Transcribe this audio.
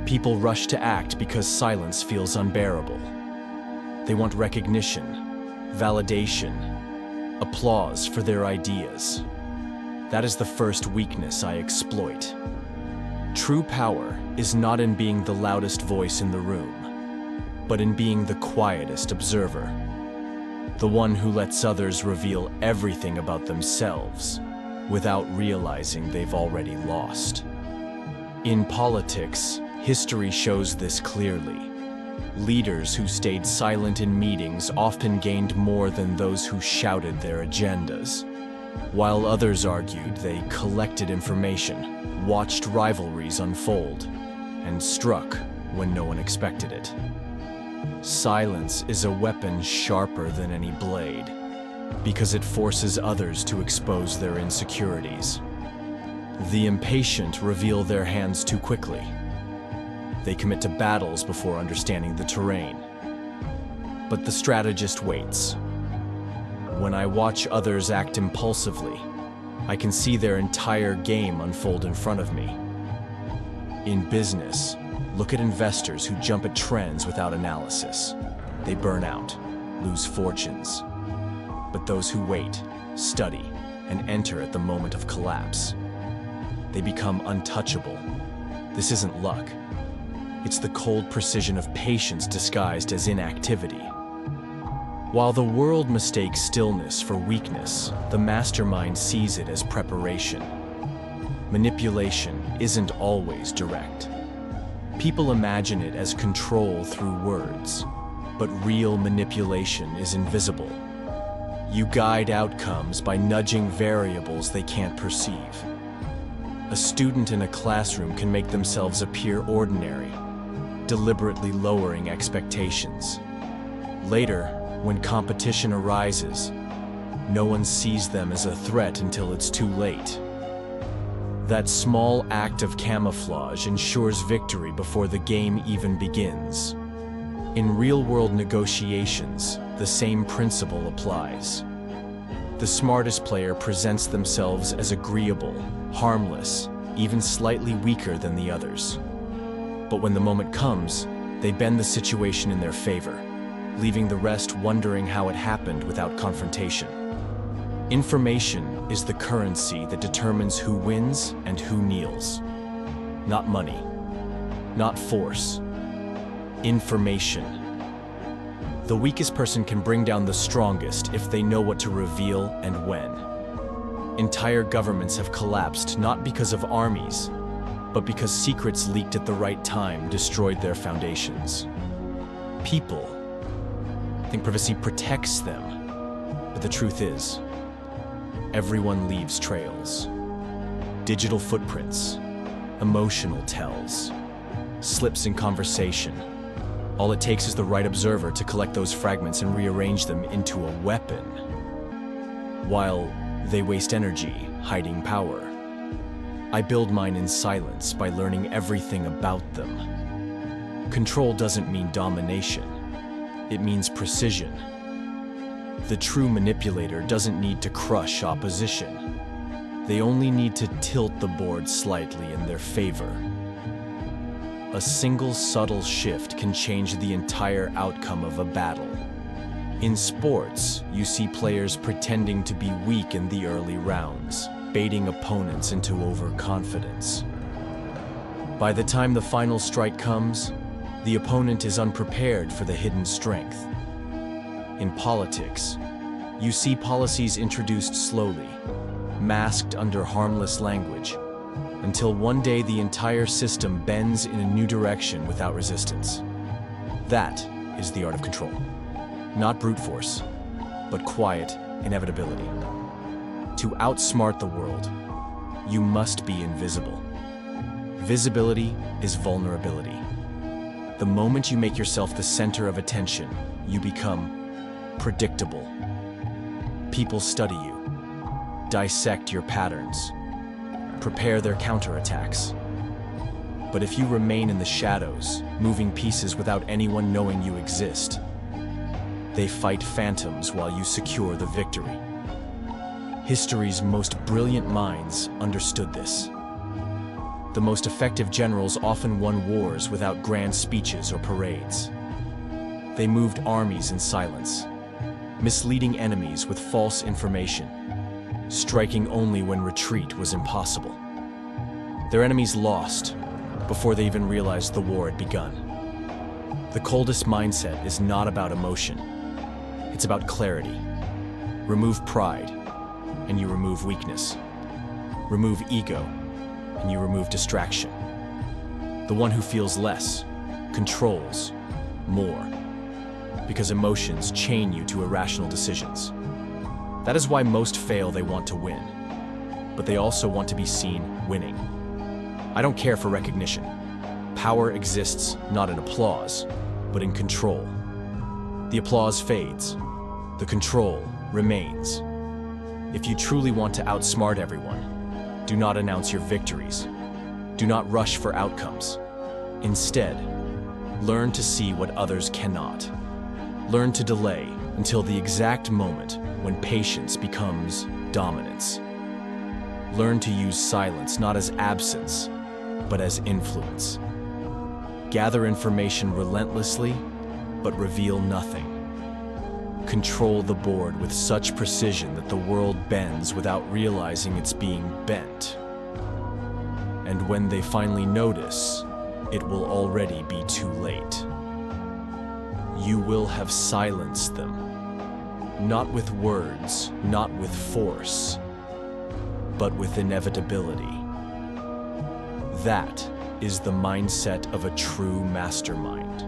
People rush to act because silence feels unbearable. They want recognition, validation, applause for their ideas. That is the first weakness I exploit. True power is not in being the loudest voice in the room, but in being the quietest observer, the one who lets others reveal everything about themselves without realizing they've already lost. In politics, history shows this clearly. Leaders who stayed silent in meetings often gained more than those who shouted their agendas. While others argued, they collected information, watched rivalries unfold, and struck when no one expected it. Silence is a weapon sharper than any blade, because it forces others to expose their insecurities. The impatient reveal their hands too quickly. They commit to battles before understanding the terrain. But the strategist waits. When I watch others act impulsively, I can see their entire game unfold in front of me. In business, look at investors who jump at trends without analysis. They burn out, lose fortunes. But those who wait, study, and enter at the moment of collapse, they become untouchable. This isn't luck. It's the cold precision of patience disguised as inactivity. While the world mistakes stillness for weakness, the mastermind sees it as preparation. Manipulation isn't always direct. People imagine it as control through words, but real manipulation is invisible. You guide outcomes by nudging variables they can't perceive. A student in a classroom can make themselves appear ordinary, deliberately lowering expectations. Later, when competition arises, no one sees them as a threat until it's too late. That small act of camouflage ensures victory before the game even begins. In real-world negotiations, the same principle applies. The smartest player presents themselves as agreeable, harmless, even slightly weaker than the others. But when the moment comes, they bend the situation in their favor, leaving the rest wondering how it happened without confrontation. Information is the currency that determines who wins and who kneels. Not money, not force. Information. The weakest person can bring down the strongest if they know what to reveal and when. Entire governments have collapsed not because of armies, but because secrets leaked at the right time destroyed their foundations. People think privacy protects them, but the truth is, everyone leaves trails. Digital footprints, emotional tells, slips in conversation. All it takes is the right observer to collect those fragments and rearrange them into a weapon, while they waste energy hiding power. I build mine in silence by learning everything about them. Control doesn't mean domination. It means precision. The true manipulator doesn't need to crush opposition. They only need to tilt the board slightly in their favor. A single subtle shift can change the entire outcome of a battle. In sports, you see players pretending to be weak in the early rounds, baiting opponents into overconfidence. By the time the final strike comes, the opponent is unprepared for the hidden strength. In politics, you see policies introduced slowly, masked under harmless language, until one day the entire system bends in a new direction without resistance. That is the art of control. Not brute force, but quiet inevitability. To outsmart the world, you must be invisible. Visibility is vulnerability. The moment you make yourself the center of attention, you become predictable. People study you, dissect your patterns, prepare their counterattacks. But if you remain in the shadows, moving pieces without anyone knowing you exist, they fight phantoms while you secure the victory. History's most brilliant minds understood this. The most effective generals often won wars without grand speeches or parades. They moved armies in silence, misleading enemies with false information, striking only when retreat was impossible. Their enemies lost before they even realized the war had begun. The coldest mindset is not about emotion. It's about clarity. Remove pride, and you remove weakness. Remove ego, and you remove distraction. The one who feels less controls more, because emotions chain you to irrational decisions. That is why most fail. They want to win, but they also want to be seen winning. I don't care for recognition. Power exists not in applause, but in control. The applause fades. The control remains. If you truly want to outsmart everyone, do not announce your victories. Do not rush for outcomes. Instead, learn to see what others cannot. Learn to delay until the exact moment when patience becomes dominance. Learn to use silence not as absence, but as influence. Gather information relentlessly, but reveal nothing. Control the board with such precision that the world bends without realizing it's being bent. And when they finally notice, it will already be too late. You will have silenced them. Not with words, not with force, but with inevitability. That is the mindset of a true mastermind.